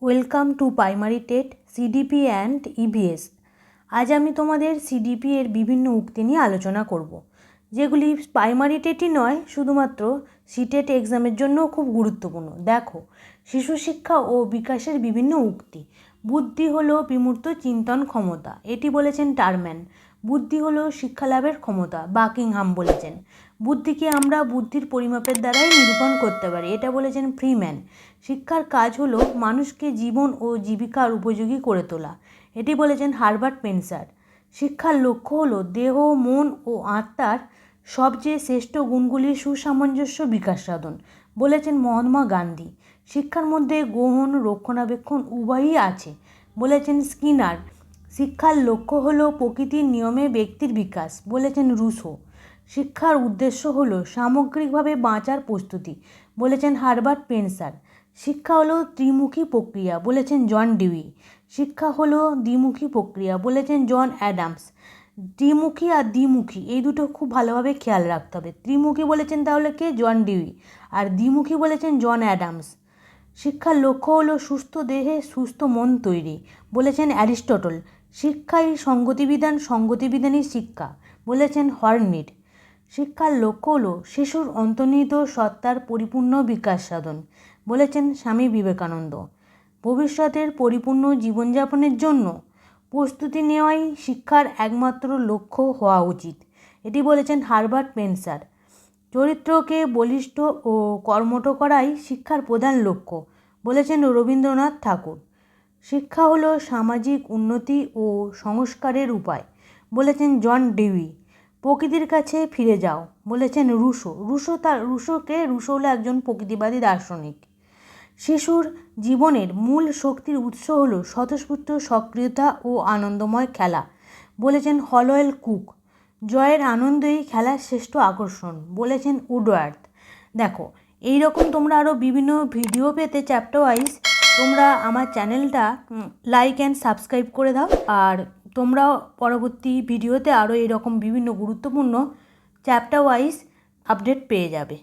Welcome to primary TET CDP and EVS. আজ আমি তোমাদের সিডিপি এর বিভিন্ন উক্তি নিয়ে আলোচনা করব, যেগুলি প্রাইমারি টেটই নয়, শুধুমাত্র সিটেট এক্সামের জন্যও খুব গুরুত্বপূর্ণ। দেখো, শিশু শিক্ষা ও বিকাশের বিভিন্ন উক্তি। বুদ্ধি হলো বিমূর্ত চিন্তন ক্ষমতা, এটি বলেছেন টারম্যান। বুদ্ধি হলো শিক্ষালাভের ক্ষমতা, বাকিংহাম বলেছেন। বুদ্ধিকে আমরা বুদ্ধির পরিমাপের দ্বারাই নিরূপণ করতে পারি, এটা বলেছেন ফ্রিম্যান। শিক্ষার কাজ হলো মানুষকে জীবন ও জীবিকার উপযোগী করে তোলা, এটি বলেছেন হারবার্ট স্পেন্সার। শিক্ষার লক্ষ্য হলো দেহ, মন ও আত্মার সবচেয়ে শ্রেষ্ঠ গুণগুলির সুসামঞ্জস্য বিকাশ সাধন, বলেছেন মহাত্মা গান্ধী। শিক্ষার মধ্যে গ্রহণ, রক্ষণাবেক্ষণ উভয়ই আছে, বলেছেন স্কিনার। শিক্ষার লক্ষ্য হলো প্রকৃতির নিয়মে ব্যক্তির বিকাশ, বলেছেন রুসো। শিক্ষার উদ্দেশ্য হলো সামগ্রিকভাবে বাঁচার প্রস্তুতি, বলেছেন হারবার্ট স্পেন্সার। শিক্ষা হলো ত্রিমুখী প্রক্রিয়া, বলেছেন জন ডিউই। শিক্ষা হলো দ্বিমুখী প্রক্রিয়া, বলেছেন জন অ্যাডামস। ত্রিমুখী আর দ্বিমুখী এই দুটো খুব ভালোভাবে খেয়াল রাখতে হবে। ত্রিমুখী বলেছেন তাহলে কে? John Dewey. আর দ্বিমুখী বলেছেন জন অ্যাডামস। শিক্ষার লক্ষ্য হলো সুস্থ দেহে সুস্থ মন তৈরি, বলেছেন অ্যারিস্টটল। শিক্ষাই সংগতিবিধানই শিক্ষা, বলেছেন হর্নিড। শিক্ষার লক্ষ্য হলো শিশুর অন্তর্নিহিত সত্তার পরিপূর্ণ বিকাশ সাধন, বলেছেন স্বামী বিবেকানন্দ। ভবিষ্যতের পরিপূর্ণ জীবনযাপনের জন্য প্রস্তুতি নেওয়াই শিক্ষার একমাত্র লক্ষ্য হওয়া উচিত, এটি বলেছেন হারবার্ট স্পেন্সার। চরিত্রকে বলিষ্ঠ ও কর্মঠ করাই শিক্ষার প্রধান লক্ষ্য, বলেছেন রবীন্দ্রনাথ ঠাকুর। শিক্ষা হলো সামাজিক উন্নতি ও সংস্কারের উপায়, বলেছেন জন ডিউই। প্রকৃতির কাছে ফিরে যাও, বলেছেন রুসো। রুসো হলো একজন প্রকৃতিবাদী দার্শনিক। শিশুর জীবনের মূল শক্তির উৎস হলো স্বতঃস্ফূর্ত সক্রিয়তা ও আনন্দময় খেলা, বলেছেন হলওয়েল কুক। জয়ের আনন্দই খেলার শ্রেষ্ঠ আকর্ষণ, বলেছেন উডওয়ার্থ। দেখো, এই রকম তোমরা আরও বিভিন্ন ভিডিও পেতে চ্যাপ্টার ওয়াইজ তোমরা আমার চ্যানেলটা লাইক অ্যান্ড সাবস্ক্রাইব করে দাও। আর তোমরা পরবর্তী ভিডিওতে আরও এরকম বিভিন্ন গুরুত্বপূর্ণ চ্যাপ্টার ওয়াইজ আপডেট পেয়ে যাবে।